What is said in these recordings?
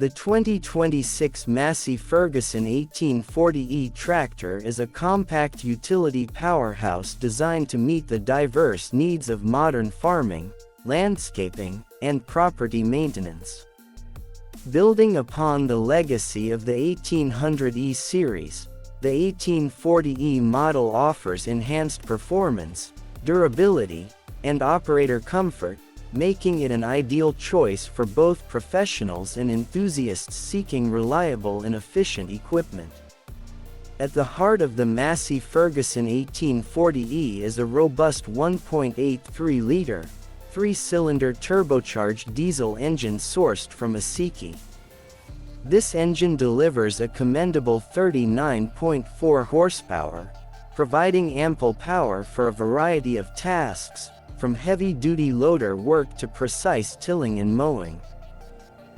The 2026 Massey Ferguson 1840E tractor is a compact utility powerhouse designed to meet the diverse needs of modern farming, landscaping, and property maintenance. Building upon the legacy of the 1800E series, the 1840E model offers enhanced performance, durability, and operator comfort, making it an ideal choice for both professionals and enthusiasts seeking reliable and efficient equipment. At the heart of the Massey Ferguson 1840E is a robust 1.83-liter, three-cylinder turbocharged diesel engine sourced from Massey. This engine delivers a commendable 39.4 horsepower, providing ample power for a variety of tasks, from heavy-duty loader work to precise tilling and mowing.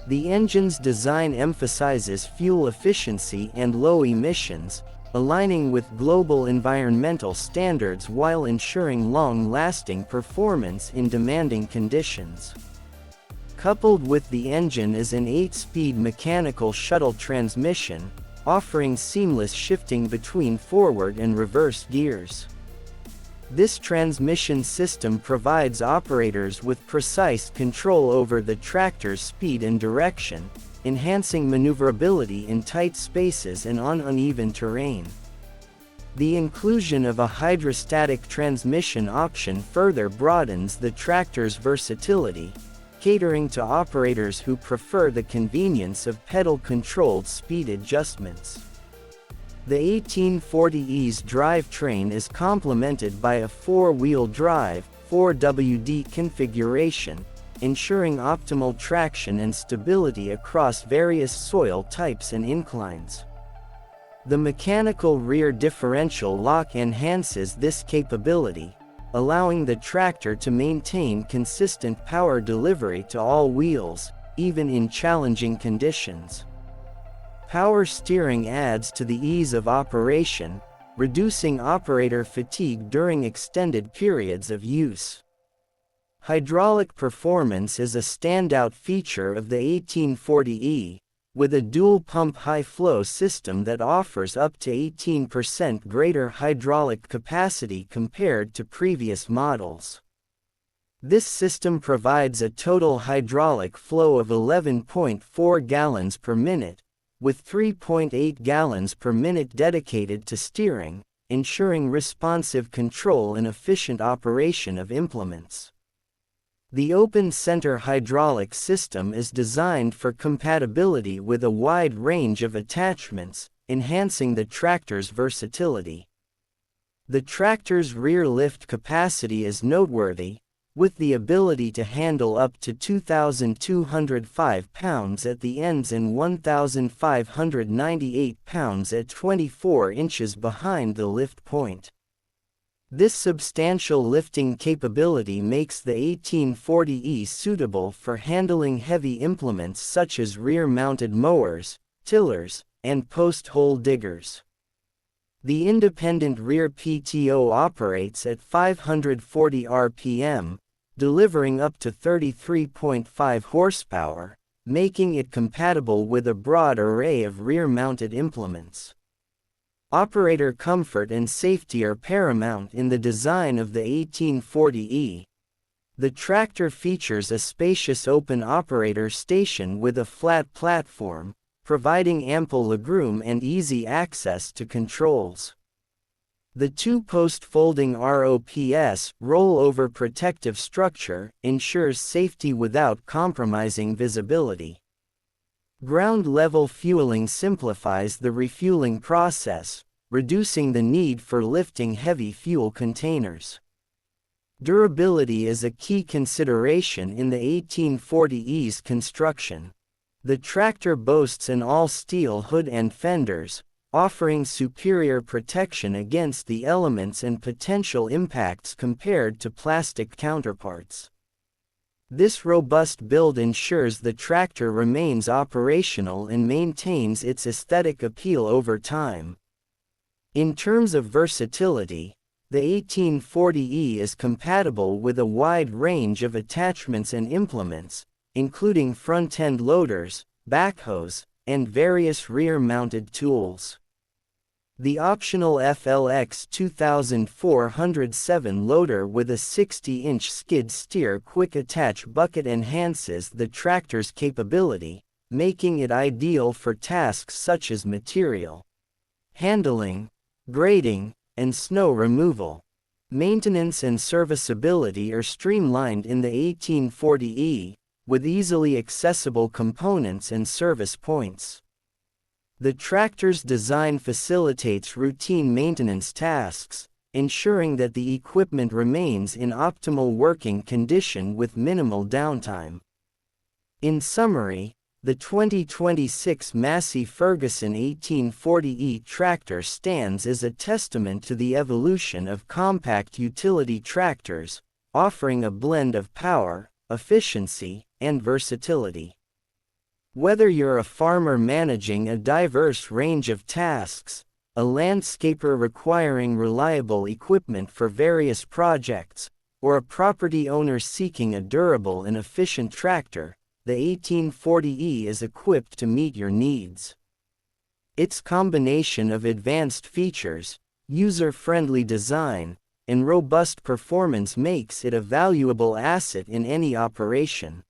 The engine's design emphasizes fuel efficiency and low emissions, aligning with global environmental standards while ensuring long-lasting performance in demanding conditions. Coupled with the engine is an 8-speed mechanical shuttle transmission, offering seamless shifting between forward and reverse gears. This transmission system provides operators with precise control over the tractor's speed and direction, enhancing maneuverability in tight spaces and on uneven terrain. The inclusion of a hydrostatic transmission option further broadens the tractor's versatility, catering to operators who prefer the convenience of pedal-controlled speed adjustments. The 1840E's drivetrain is complemented by a four-wheel drive, 4WD configuration, ensuring optimal traction and stability across various soil types and inclines. The mechanical rear differential lock enhances this capability, allowing the tractor to maintain consistent power delivery to all wheels, even in challenging conditions. Power steering adds to the ease of operation, reducing operator fatigue during extended periods of use. Hydraulic performance is a standout feature of the 1840E, with a dual-pump high-flow system that offers up to 18% greater hydraulic capacity compared to previous models. This system provides a total hydraulic flow of 11.4 gallons per minute, with 3.8 gallons per minute dedicated to steering, ensuring responsive control and efficient operation of implements. The open-center hydraulic system is designed for compatibility with a wide range of attachments, enhancing the tractor's versatility. The tractor's rear lift capacity is noteworthy, with the ability to handle up to 2,205 pounds at the ends and 1,598 pounds at 24 inches behind the lift point. This substantial lifting capability makes the 1840E suitable for handling heavy implements such as rear-mounted mowers, tillers, and post-hole diggers. The independent rear PTO operates at 540 RPM, delivering up to 33.5 horsepower, making it compatible with a broad array of rear-mounted implements. Operator comfort and safety are paramount in the design of the 1840E. The tractor features a spacious open operator station with a flat platform, providing ample legroom and easy access to controls. The two-post folding ROPS rollover protective structure ensures safety without compromising visibility. Ground-level fueling simplifies the refueling process, reducing the need for lifting heavy fuel containers. Durability is a key consideration in the 1840E's construction. The tractor boasts an all-steel hood and fenders, offering superior protection against the elements and potential impacts compared to plastic counterparts. This robust build ensures the tractor remains operational and maintains its aesthetic appeal over time. In terms of versatility, the 1840E is compatible with a wide range of attachments and implements, including front-end loaders, backhoes, and various rear-mounted tools. The optional FLX 2407 loader with a 60-inch skid steer quick-attach bucket enhances the tractor's capability, making it ideal for tasks such as material handling, grading, and snow removal. Maintenance and serviceability are streamlined in the 1840E, with easily accessible components and service points. The tractor's design facilitates routine maintenance tasks, ensuring that the equipment remains in optimal working condition with minimal downtime. In summary, the 2026 Massey Ferguson 1840E tractor stands as a testament to the evolution of compact utility tractors, offering a blend of power, efficiency, and versatility. Whether you're a farmer managing a diverse range of tasks, a landscaper requiring reliable equipment for various projects, or a property owner seeking a durable and efficient tractor, the 1840E is equipped to meet your needs. Its combination of advanced features, user-friendly design, and robust performance makes it a valuable asset in any operation.